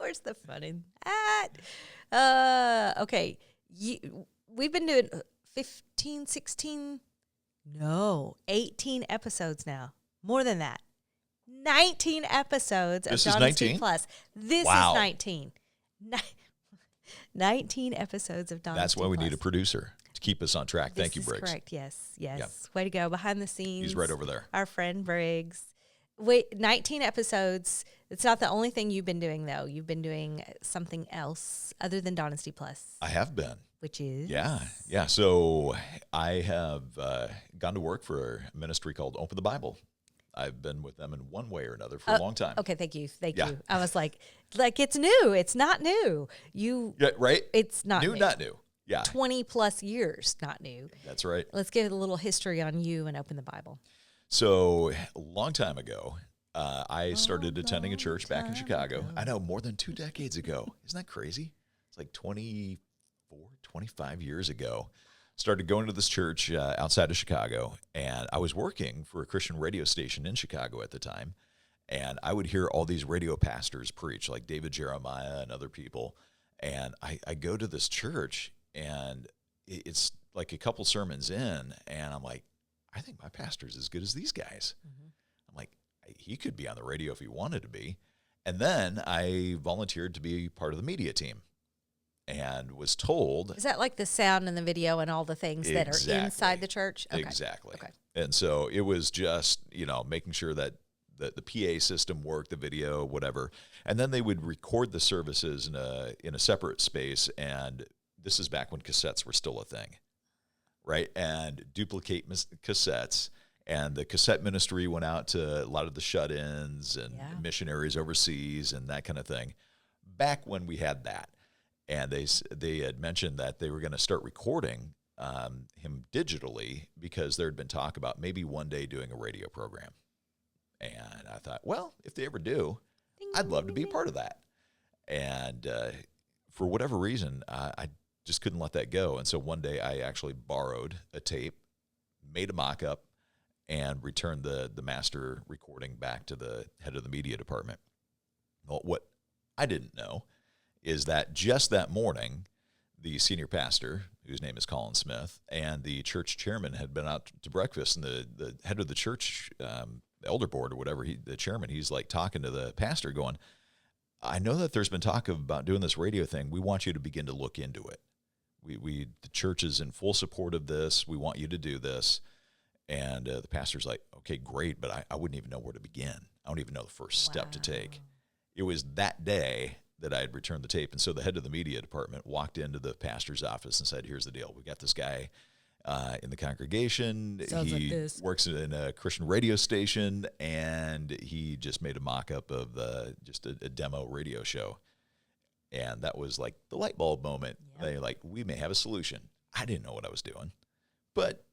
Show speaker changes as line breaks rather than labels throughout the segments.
Where's the fun in that? Okay. We've been doing 15, 16, no, 18 episodes now. More than that. 19 episodes of Dynasty Plus. This is 19. 19 episodes of Dynasty Plus.
That's why we need a producer to keep us on track. Thank you, Briggs.
Correct. Yes. Yep. Way to go. Behind the scenes.
He's right over there.
Our friend Briggs. Wait, 19 episodes. It's not the only thing you've been doing, though. You've been doing something else other than Dynasty Plus.
I have been.
Which is?
Yeah. So I have gone to work for a ministry called Open the Bible. I've been with them in one way or another for a long time.
Okay, thank you. You. I was like it's new. It's not new.
Yeah, right?
It's not new.
Not new. Yeah.
20 plus years, not new.
That's right.
Let's get a little history on you and Open the Bible.
So a long time ago, I started attending a church back in Chicago. I know, more than 2 decades ago. Isn't that crazy? It's like 24, 25 years ago. Started going to this church outside of Chicago, and I was working for a Christian radio station in Chicago at the time, and I would hear all these radio pastors preach, like David Jeremiah and other people, and I go to this church, and it's like a couple sermons in, and I'm like, I think my pastor's as good as these guys. Mm-hmm. I'm like, he could be on the radio if he wanted to be. And then I volunteered to be part of the media team and was told.
Is that like the sound and the video and all the things that are inside the church?
Okay. Exactly. Okay. And so it was just, making sure that the PA system worked, the video, whatever. And then they would record the services in a separate space. And this is back when cassettes were still a thing. Right, and duplicate cassettes, and the cassette ministry went out to a lot of the shut-ins and missionaries overseas and that kind of thing. Back when we had that, and they had mentioned that they were going to start recording him digitally because there had been talk about maybe one day doing a radio program. And I thought, well, if they ever do, I'd love to be a part of that. And for whatever reason, I just couldn't let that go. And so one day I actually borrowed a tape, made a mock-up, and returned the master recording back to the head of the media department. Well, what I didn't know is that just that morning, the senior pastor, whose name is Colin Smith, and the church chairman had been out to breakfast, and the head of the church, elder board or whatever, the chairman, he's like talking to the pastor going, I know that there's been talk about doing this radio thing. We want you to begin to look into it. The church is in full support of this. We want you to do this. And the pastor's like, okay, great, but I wouldn't even know where to begin. I don't even know the first step to take. It was that day that I had returned the tape. And so the head of the media department walked into the pastor's office and said, here's the deal. We got this guy in the congregation. He works in a Christian radio station, and he just made a mock-up of just a demo radio show. And that was like the light bulb moment. Yep. They like, we may have a solution. I didn't know what I was doing, but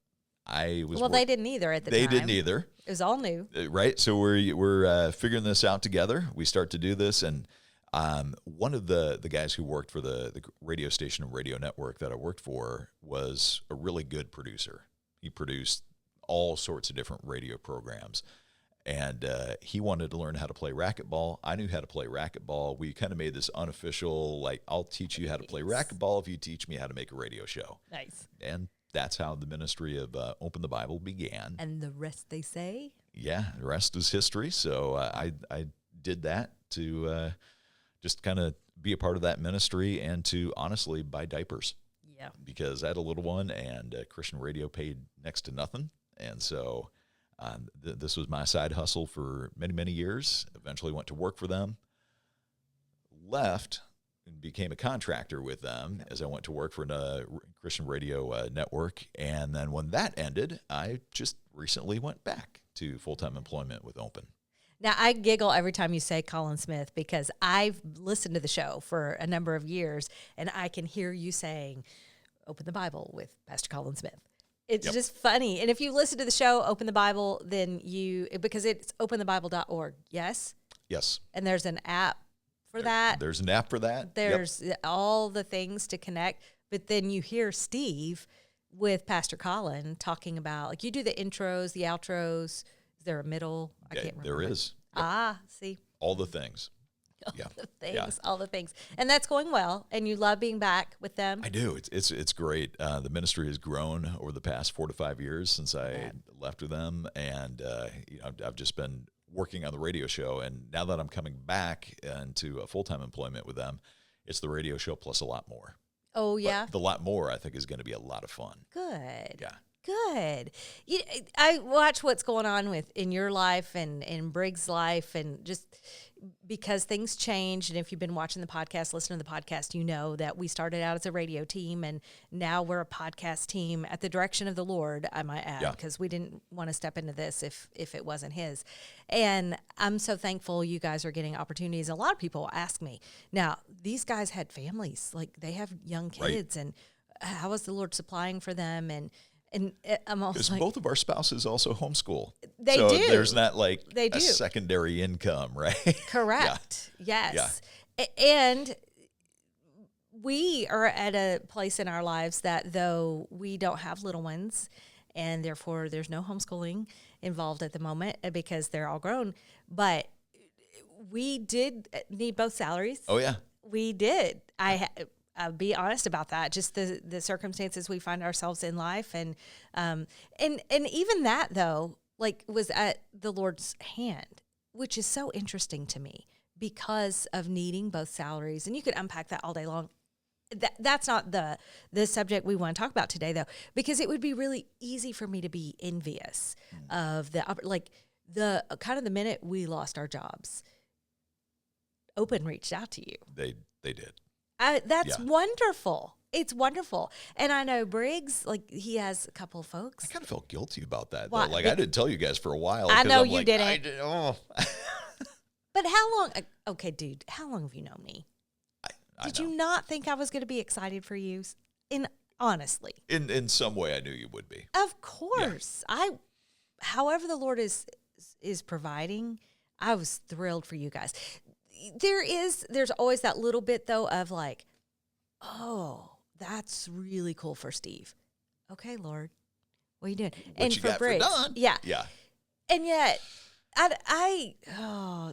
I was.
Well, they didn't either at the time.
They didn't either.
It was all new,
right? So we're figuring this out together. We start to do this, and one of the guys who worked for the radio station and radio network that I worked for was a really good producer. He produced all sorts of different radio programs. And he wanted to learn how to play racquetball. I knew how to play racquetball. We kind of made this unofficial, like, I'll teach you how to play racquetball if you teach me how to make a radio show.
Nice.
And that's how the ministry of Open the Bible began.
And the rest, they say?
Yeah, the rest is history. So I did that to just kind of be a part of that ministry and to honestly buy diapers.
Yeah.
Because I had a little one, and Christian radio paid next to nothing. And so this was my side hustle for many, many years. Eventually went to work for them, left, and became a contractor with them as I went to work for a Christian radio network. And then when that ended, I just recently went back to full-time employment with Open.
Now, I giggle every time you say Colin Smith because I've listened to the show for a number of years, and I can hear you saying, Open the Bible with Pastor Colin Smith. It's just funny. And if you listen to the show, Open the Bible, then because it's openthebible.org, yes?
Yes.
And there's an app for that.
There's an app for that.
There's all the things to connect. But then you hear Steve with Pastor Colin talking about, like, you do the intros, the outros. Is there a middle? I can't remember.
There is.
Yep. See?
All the things. Yeah.
the things, all the things. And that's going well. And you love being back with them.
I do. It's great. The ministry has grown over the past 4 to 5 years since I left with them, and I've just been working on the radio show. And now that I'm coming back into a full-time employment with them, it's the radio show plus a lot more.
Oh, yeah.
But the lot more, I think, is going to be a lot of fun.
Good.
Yeah.
Good. I watch what's going on in your life and in Briggs' life, and just because things change. And if you've been watching the podcast, listening to the podcast, you know that we started out as a radio team, and now we're a podcast team at the direction of the Lord, I might add, because we didn't want to step into this if it wasn't His. And I'm so thankful you guys are getting opportunities. A lot of people ask me, now, these guys had families, like they have young kids, and how is the Lord supplying for them? And I'm also like,
both of our spouses also homeschool.
They
so
do.
There's not like
They
a
do.
secondary income, right?
Correct. Yes. And we are at a place in our lives that though we don't have little ones, and therefore there's no homeschooling involved at the moment because they're all grown, but we did need both salaries.
Oh, yeah.
We did. I'll be honest about that. Just the circumstances we find ourselves in life, and even that though, like, was at the Lord's hand, which is so interesting to me because of needing both salaries. And you could unpack that all day long. That's not the subject we want to talk about today, though, because it would be really easy for me to be envious of the kind of the minute we lost our jobs. Open reached out to you.
They did.
That's wonderful. It's wonderful. And I know Briggs, like, he has a couple of folks.
I kind of felt guilty about that.
Why?
Though. Like, I didn't tell you guys for a while.
I
'cause
know
I'm
you
like,
didn't.
Oh.
But how long? Okay, dude, how long have you known me?
I
Did
know.
you not think I was going to be excited for you? Honestly.
In some way, I knew you would be.
Of course. However the Lord is providing, I was thrilled for you guys. There's always that little bit though of like, oh, that's really cool for Steve. Okay, Lord, what are you doing?
What you got for Don?
Yeah. And yet,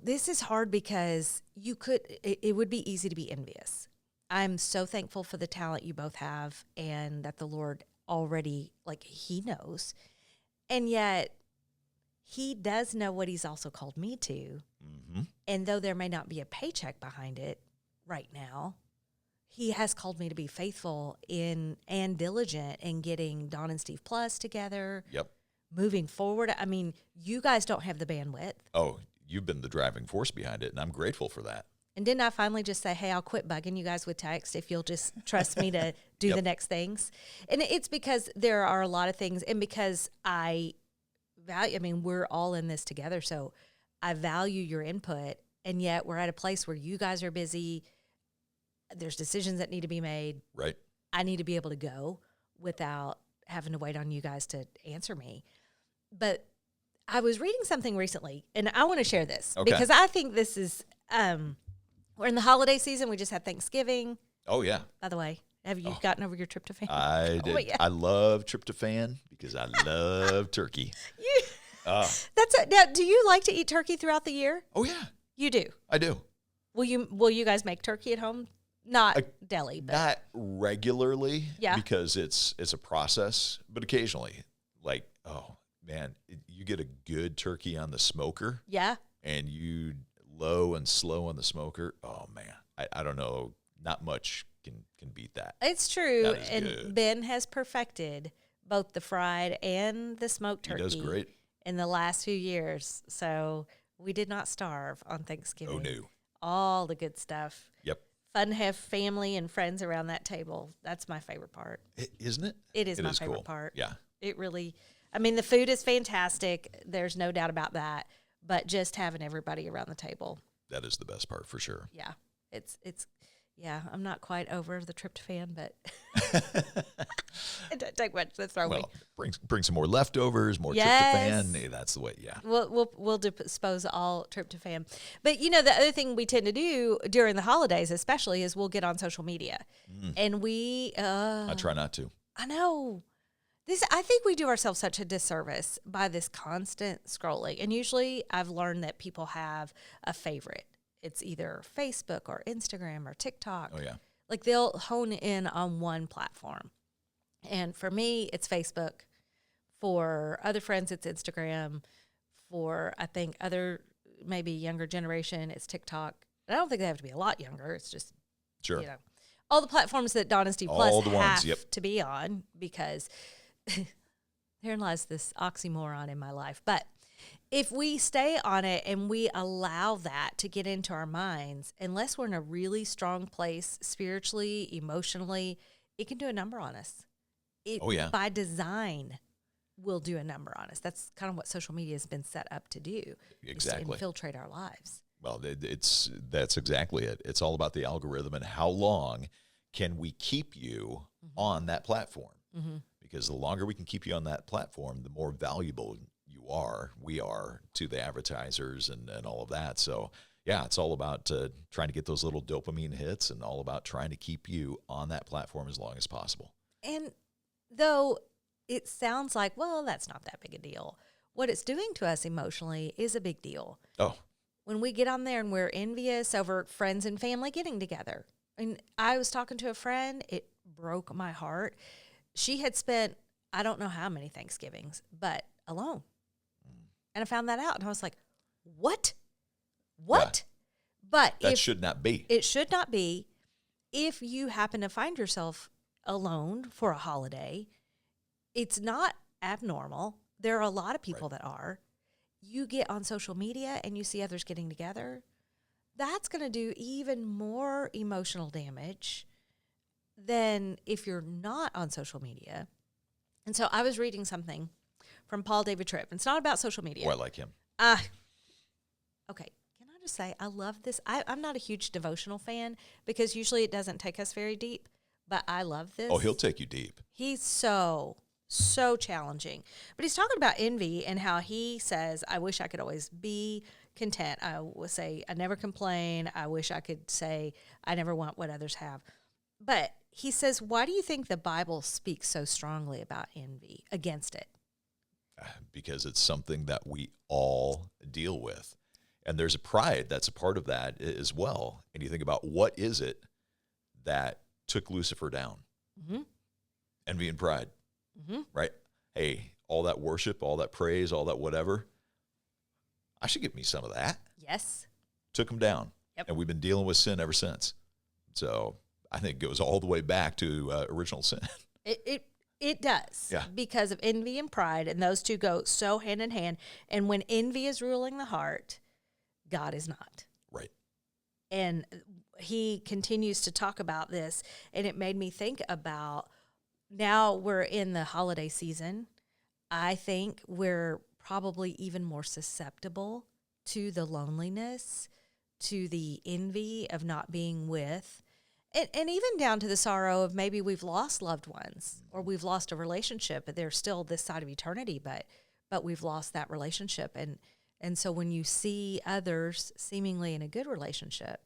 this is hard because it would be easy to be envious. I'm so thankful for the talent you both have, and that the Lord already, like, He knows. And yet, He does know what He's also called me to.
Mm-hmm.
And though there may not be a paycheck behind it right now, He has called me to be faithful and diligent in getting Don and Steve Plus together.
Yep.
Moving forward. I mean, you guys don't have the bandwidth.
Oh, you've been the driving force behind it, and I'm grateful for that.
And didn't I finally just say, hey, I'll quit bugging you guys with text if you'll just trust me to do the next things? And it's because there are a lot of things, and because we're all in this together, so I value your input, and yet we're at a place where you guys are busy. There's decisions that need to be made.
Right.
I need to be able to go without having to wait on you guys to answer me. But I was reading something recently, and I want to share this because I think this is, we're in the holiday season. We just had Thanksgiving.
Oh, yeah.
By the way, have you gotten over your tryptophan?
I did.
Oh, yeah.
I love tryptophan because I love turkey.
Now, do you like to eat turkey throughout the year?
Oh, yeah.
You do.
I do.
Will you guys make turkey at home? Not deli, but
Not regularly,
Yeah.
because it's a process, but occasionally, like, oh man, you get a good turkey on the smoker,
yeah.
and you low and slow on the smoker. Oh man, I don't know, not much can beat that.
It's true.
That is
And
good.
Ben has perfected both the fried and the smoked turkey.
He does great.
In the last few years. So we did not starve on Thanksgiving.
Oh no.
All the good stuff.
Yep.
Fun to have family and friends around that table. That's my favorite part.
Isn't it?
It is my favorite
cool.
part.
Yeah.
It really, I mean, the food is fantastic. There's no doubt about that. But just having everybody around the table.
That is the best part for sure.
Yeah. Yeah, I'm not quite over the tryptophan, but it doesn't take much to throw me.
Well, bring some more leftovers, more
Yes.
tryptophan. That's the way. Yeah.
We'll dispose all tryptophan. But, the other thing we tend to do during the holidays especially is we'll get on social media. And we...
I try not to.
I know. I think we do ourselves such a disservice by this constant scrolling. And usually I've learned that people have a favorite. it's either Facebook or Instagram or TikTok.
Oh, yeah.
Like they'll hone in on one platform. And for me, it's Facebook. For other friends, it's Instagram. For, I think, other maybe younger generation, it's TikTok. I don't think they have to be a lot younger. It's just,
Sure.
all the platforms that Dawn and Steve
All
Plus
the ones,
have to be on, because therein lies this oxymoron in my life. But if we stay on it and we allow that to get into our minds, unless we're in a really strong place spiritually, emotionally, it can do a number on us.
Oh, yeah.
By design, will do a number on us. That's kind of what social media has been set up to do.
Exactly.
To infiltrate our lives.
Well, that's exactly it. It's all about the algorithm and how long can we keep you on that platform. Because the longer we can keep you on that platform, the more valuable we are to the advertisers and all of that. So, yeah, it's all about trying to get those little dopamine hits and all about trying to keep you on that platform as long as possible.
And though it sounds like, well, that's not that big a deal, what it's doing to us emotionally is a big deal.
Oh,
when we get on there and we're envious over friends and family getting together. And I was talking to a friend, it broke my heart. She had spent, I don't know how many Thanksgivings, but alone. And I found that out, and I was like, what? What? Yeah. But
that should not be.
It should not be. If you happen to find yourself alone for a holiday, it's not abnormal. There are a lot of people that are. You get on social media and you see others getting together, that's going to do even more emotional damage than if you're not on social media. And so I was reading something from Paul David Tripp. It's not about social media.
Oh, I like him.
Okay. Can I just say, I love this. I'm not a huge devotional fan because usually it doesn't take us very deep, but I love this.
Oh, he'll take you deep.
He's so challenging. But he's talking about envy and how he says, I wish I could always be content. I will say, I never complain. I wish I could say, I never want what others have. But he says, why do you think the Bible speaks so strongly about envy, against it?
Because it's something that we all deal with. And there's a pride that's a part of that as well. And you think about, what is it that took Lucifer down? Envy and pride, right? Hey, all that worship, all that praise, all that whatever, I should get me some of that.
Yes.
Took him down.
Yep.
And we've been dealing with sin ever since. So I think it goes all the way back to original sin.
It does.
Yeah.
Because of envy and pride, and those two go so hand in hand. And when envy is ruling the heart, God is not.
Right.
And he continues to talk about this, and it made me think about, now we're in the holiday season. I think we're probably even more susceptible to the loneliness, to the envy of not being with, and even down to the sorrow of maybe we've lost loved ones or we've lost a relationship, but they're still this side of eternity, but we've lost that relationship. And so when you see others seemingly in a good relationship,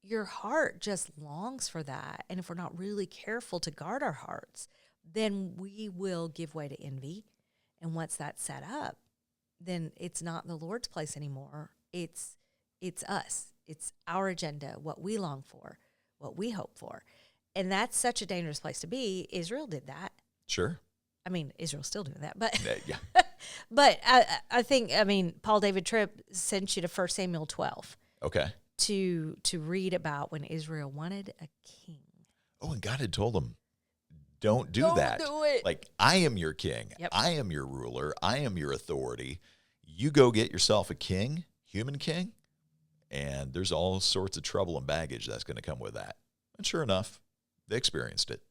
your heart just longs for that. And if we're not really careful to guard our hearts, then we will give way to envy. And once that's set up, then it's not the Lord's place anymore. It's us. It's our agenda, what we long for, what we hope for. And that's such a dangerous place to be. Israel did that.
Sure.
I mean, Israel's still doing that, but
Yeah.
but I think, Paul David Tripp sent you to 1 Samuel 12.
Okay.
To read about when Israel wanted a king.
Oh, and God had told them, don't do that.
Do it.
Like, I am your king.
Yep.
I am your ruler. I am your authority. You go get yourself a king, human king, and there's all sorts of trouble and baggage that's going to come with that. And sure enough, they experienced it.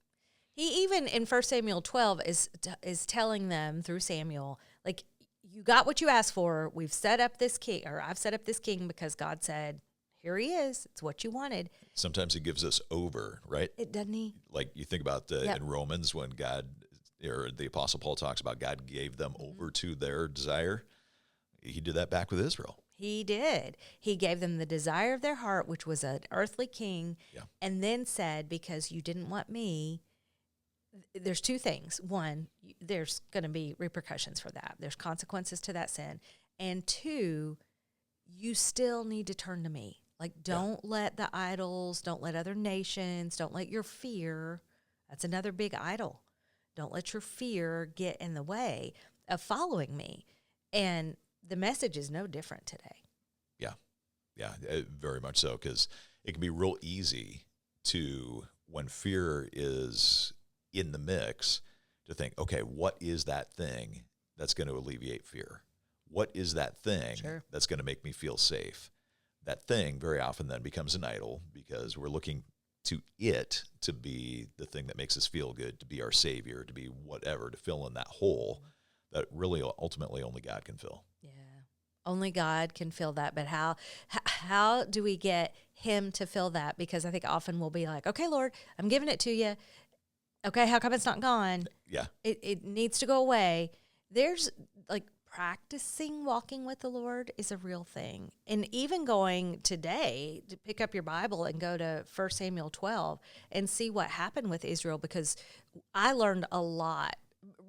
He even in 1 Samuel 12 is telling them through Samuel, like, you got what you asked for. We've set up this king, or I've set up this king because God said, here he is. It's what you wanted.
Sometimes he gives us over, right?
It doesn't he?
Like you think about in Romans when God, or the Apostle Paul talks about God gave them over to their desire. He did that back with Israel.
He did. He gave them the desire of their heart, which was an earthly king, and then said, because you didn't want me, there's two things. One, there's going to be repercussions for that. There's consequences to that sin. And two, you still need to turn to me. Like, don't let the idols, don't let other nations, don't let your fear, that's another big idol. Don't let your fear get in the way of following me. And the message is no different today.
Yeah. Yeah, very much so, because it can be real easy to, when fear is in the mix, to think, okay, what is that thing that's going to alleviate fear? What is that thing that's going to make me feel safe? That thing very often then becomes an idol, because we're looking to it to be the thing that makes us feel good, to be our savior, to be whatever, to fill in that hole that really ultimately only God can fill.
Yeah. Only God can fill that. But how do we get him to fill that? Because I think often we'll be like, okay, Lord, I'm giving it to you. Okay, how come it's not gone?
Yeah.
It needs to go away. There's like practicing walking with the Lord is a real thing. And even going today to pick up your Bible and go to 1 Samuel 12 and see what happened with Israel, because I learned a lot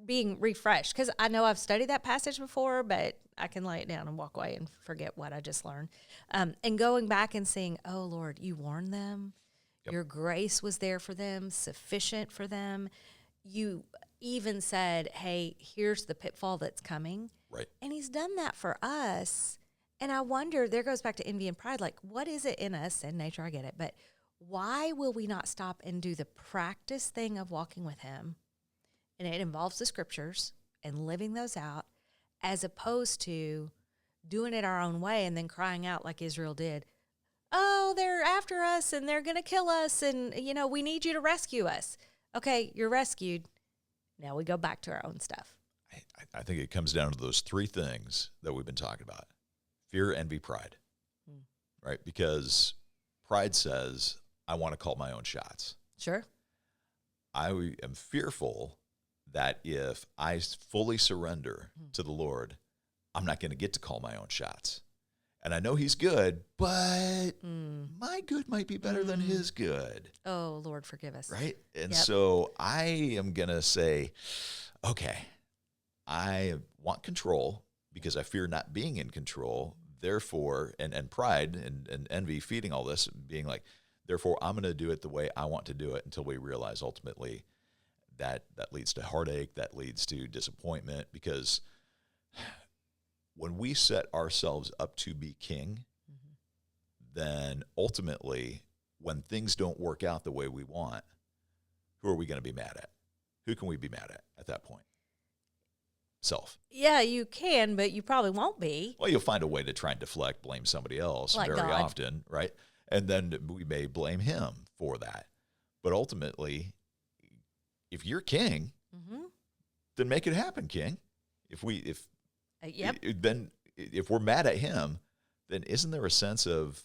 being refreshed, because I know I've studied that passage before, but I can lay it down and walk away and forget what I just learned. And going back and seeing, oh, Lord, you warned them. Yep. Your grace was there for them, sufficient for them. You even said, hey, here's the pitfall that's coming.
Right.
And he's done that for us. And I wonder, there goes back to envy and pride, like, what is it in us? And nature, I get it. But why will we not stop and do the practice thing of walking with him? And it involves the scriptures and living those out, as opposed to doing it our own way and then crying out like Israel did, oh, they're after us and they're going to kill us, and, you know, we need you to rescue us. Okay, you're rescued. Now we go back to our own stuff.
I think it comes down to those three things that we've been talking about: fear, envy, pride. Right? Because pride says, I want to call my own shots.
Sure.
I am fearful that if I fully surrender to the Lord, I'm not going to get to call my own shots. And I know he's good, but my good might be better than his good.
Oh, Lord, forgive us.
Right? And so I am going to say, okay, I want control because I fear not being in control. Therefore, and pride and envy feeding all this, being like, therefore, I'm going to do it the way I want to do it, until we realize ultimately that leads to heartache, that leads to disappointment, because when we set ourselves up to be king, then ultimately, when things don't work out the way we want, who are we going to be mad at? Who can we be mad at that point? Self.
Yeah, you can, but you probably won't be.
Well, you'll find a way to try and deflect, blame somebody else
like
very
God.
often, right? And then we may blame him for that. But ultimately, if you're king, then make it happen, king. If we're mad at him, then isn't there a sense of,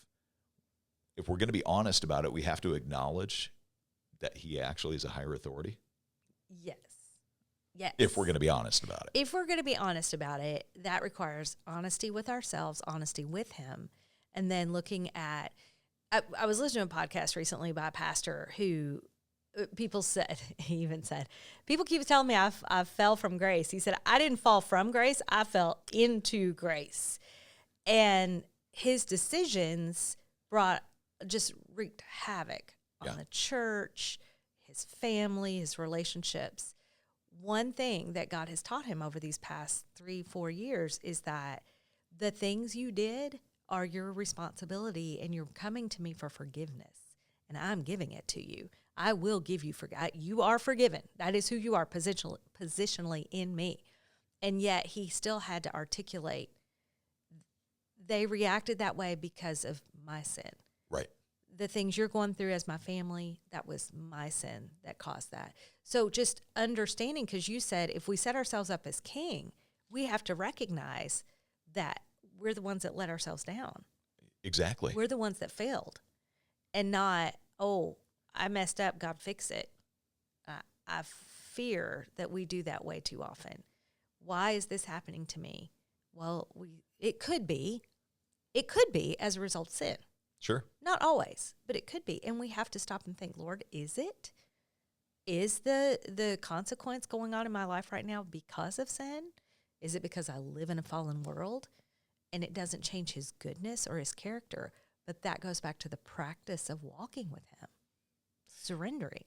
if we're going to be honest about it, we have to acknowledge that he actually is a higher authority?
Yes. Yes.
If we're going to be honest about it.
If we're going to be honest about it, that requires honesty with ourselves, honesty with him, and then looking at, I was listening to a podcast recently by a pastor who, he even said, people keep telling me I fell from grace. He said, I didn't fall from grace, I fell into grace. And his decisions wreaked havoc on the church, his family, his relationships. One thing that God has taught him over these past 3-4 years is that the things you did are your responsibility, and you're coming to me for forgiveness, and I'm giving it to you. I will give you you are forgiven. That is who you are positionally in me. And yet he still had to articulate, they reacted that way because of my sin.
Right.
The things you're going through as my family, that was my sin that caused that. So just understanding, because you said if we set ourselves up as king, we have to recognize that we're the ones that let ourselves down.
Exactly.
We're the ones that failed, and not, oh, I messed up, God fix it. I fear that we do that way too often. Why is this happening to me? Well, it could be as a result of sin.
Sure.
Not always, but it could be. And we have to stop and think, Lord, is it? Is the consequence going on in my life right now because of sin? Is it because I live in a fallen world and it doesn't change his goodness or his character? But that goes back to the practice of walking with him, surrendering.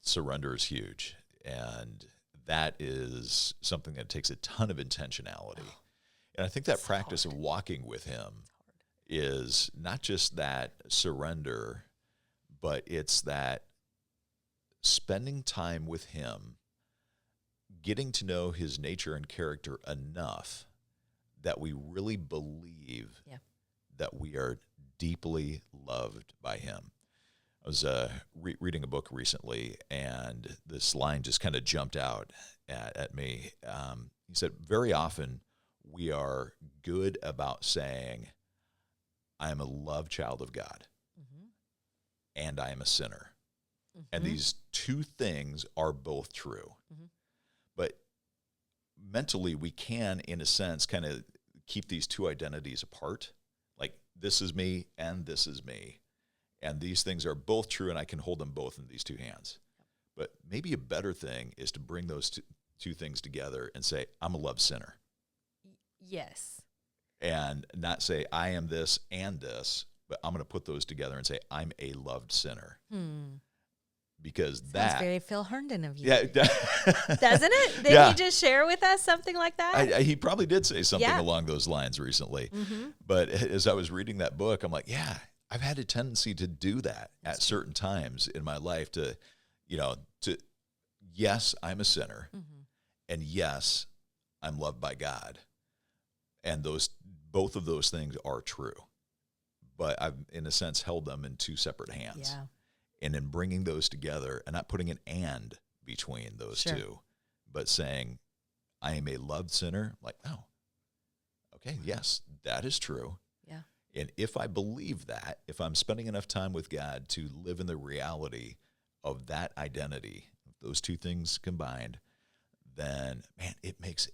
Surrender is huge. And that is something that takes a ton of intentionality. And I think that practice of walking with him is not just that surrender, but it's that spending time with him, getting to know his nature and character enough that we really believe that we are deeply loved by him. I was reading a book recently, and this line just kind of jumped out at me. He said, very often we are good about saying, I am a loved child of God, and I am a sinner. And these two things are both true. But mentally, we can, in a sense, kind of keep these two identities apart. Like, this is me and this is me. And these things are both true, and I can hold them both in these two hands. But maybe a better thing is to bring those two things together and say, I'm a loved sinner.
Yes.
And not say, I am this and this, but I'm going to put those together and say, I'm a loved sinner. Because
Sounds very Phil Herndon of you.
Yeah.
Doesn't it? Didn't you just share with us something like that?
He probably did say something along those lines recently. But as I was reading that book, I'm like, yeah, I've had a tendency to do that at certain times in my life to, yes, I'm a sinner. And yes, I'm loved by God. And both of those things are true. But I've, in a sense, held them in two separate hands.
Yeah.
And in bringing those together and not putting an and between those two, but saying, I am a loved sinner, like, oh, okay, yes, that is true.
Yeah.
And if I believe that, if I'm spending enough time with God to live in the reality of that identity, those two things combined, then, man, it makes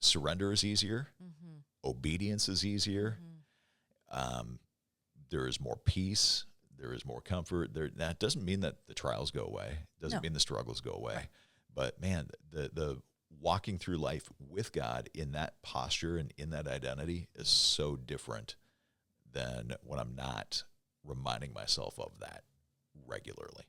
surrender is easier, obedience is easier, there is more peace, there is more comfort. That doesn't mean that the trials go away, doesn't mean the struggles go away, but man, the walking through life with God in that posture and in that identity is so different than when I'm not reminding myself of that regularly.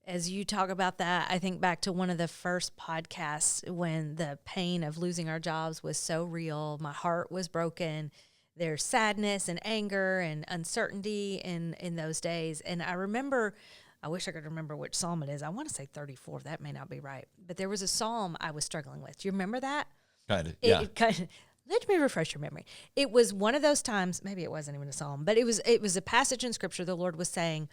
As you talk about that, I think back to one of the first podcasts when the pain of losing our jobs was so real. My heart was broken. There's sadness and anger and uncertainty in those days. And I remember, I wish I could remember which psalm it is. I want to say 34. That may not be right. But there was a psalm I was struggling with. Do you remember that?
Kind of, yeah.
Let me refresh your memory. It was one of those times, maybe it wasn't even a psalm, but it was a passage in Scripture the Lord was saying,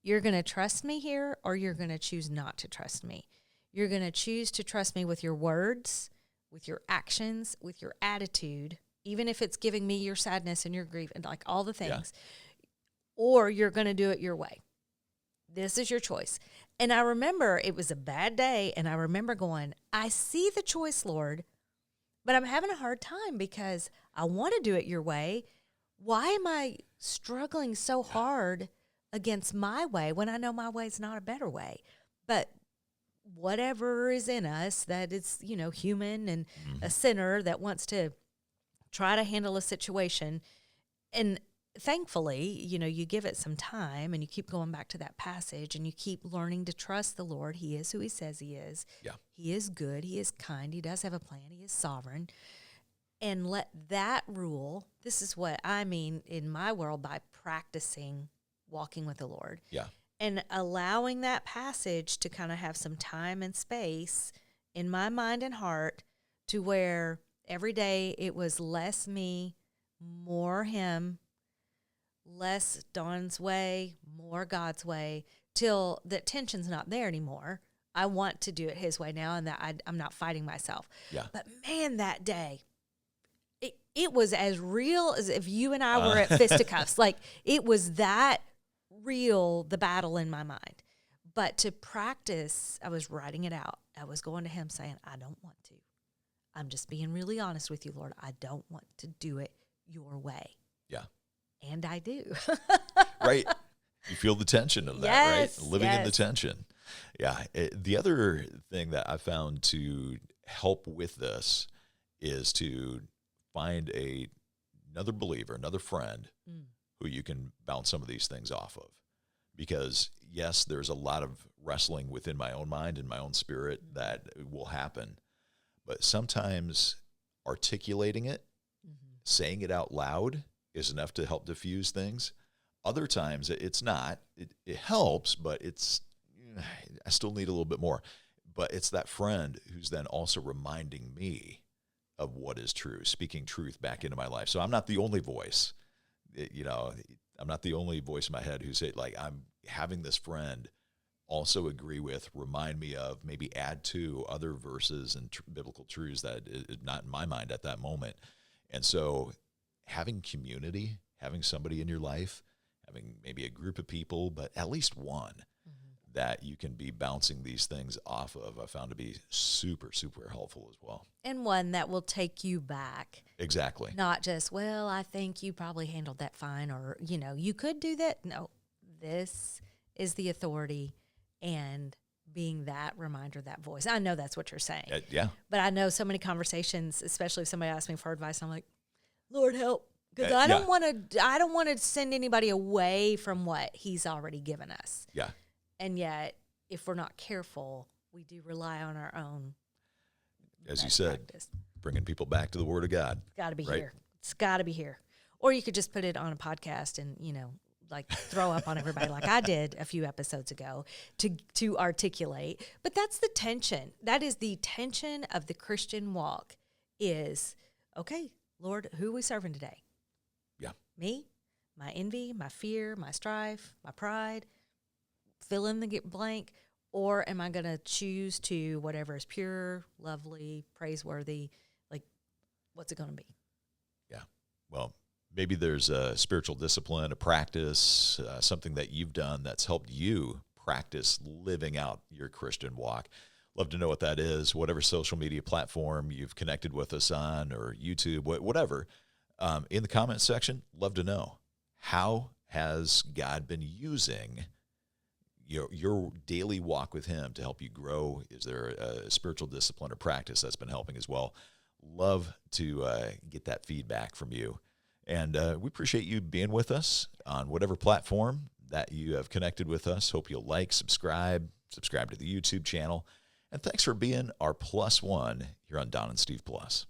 you're going to trust me here, or you're going to choose not to trust me. You're going to choose to trust me with your words, with your actions, with your attitude, even if it's giving me your sadness and your grief and like all the things, or you're going to do it your way. This is your choice. And I remember it was a bad day, and I remember going, I see the choice, Lord, but I'm having a hard time because I want to do it your way. Why am I struggling so hard against my way when I know my way is not a better way? But whatever is in us that is, human and a sinner that wants to try to handle a situation. And thankfully, you give it some time and you keep going back to that passage and you keep learning to trust the Lord. He is who he says he is.
Yeah.
He is good. He is kind. He does have a plan. He is sovereign. And let that rule. This is what I mean in my world by practicing walking with the Lord.
Yeah.
And allowing that passage to kind of have some time and space in my mind and heart to where every day it was less me, more him, less Don's way, more God's way, till the tension's not there anymore. I want to do it his way now, and that I'm not fighting myself.
Yeah.
But man, that day, it was as real as if you and I were at fisticuffs. Like, it was that real, the battle in my mind. But to practice, I was writing it out. I was going to him saying, I don't want to. I'm just being really honest with you, Lord. I don't want to do it your way.
Yeah.
And I do.
Right. You feel the tension of that, right? Living in the tension. Yeah. The other thing that I found to help with this is to find a another believer, another friend who you can bounce some of these things off of. Because yes, there's a lot of wrestling within my own mind and my own spirit that will happen. But sometimes articulating it, saying it out loud is enough to help diffuse things. Other times it's not. It helps, but I still need a little bit more. But it's that friend who's then also reminding me of what is true, speaking truth back into my life. So I'm not the only voice. I'm not the only voice in my head who say, like, I'm having this friend also agree with, remind me of, maybe add to other verses and biblical truths that is not in my mind at that moment. And so having community, having somebody in your life, having maybe a group of people, but at least one that you can be bouncing these things off of, I found to be super, super helpful as well.
And one that will take you back.
Exactly.
Not just, well, I think you probably handled that fine, or, you could do that. No, this is the authority, and being that reminder, that voice. I know that's what you're saying.
Yeah.
But I know so many conversations, especially if somebody asks me for advice, I'm like, Lord help. Because I don't want to send anybody away from what he's already given us.
Yeah.
And yet, if we're not careful, we do rely on our own.
As you said,
practice.
Bringing people back to the Word of God.
It's got to be
right?
here. It's got to be here. Or you could just put it on a podcast and, like throw up on everybody like I did a few episodes ago to articulate. But that's the tension. That is the tension of the Christian walk is, okay, Lord, who are we serving today?
Yeah.
Me, my envy, my fear, my strife, my pride, fill in the blank, or am I going to choose to whatever is pure, lovely, praiseworthy? Like, what's it going to be?
Yeah. Well, maybe there's a spiritual discipline, a practice, something that you've done that's helped you practice living out your Christian walk. Love to know what that is, whatever social media platform you've connected with us on, or YouTube, whatever. In the comments section, love to know, how has God been using your daily walk with him to help you grow? Is there a spiritual discipline or practice that's been helping as well? Love to get that feedback from you. And we appreciate you being with us on whatever platform that you have connected with us. Hope you'll subscribe to the YouTube channel. And thanks for being our +1 here on Don and Steve Plus.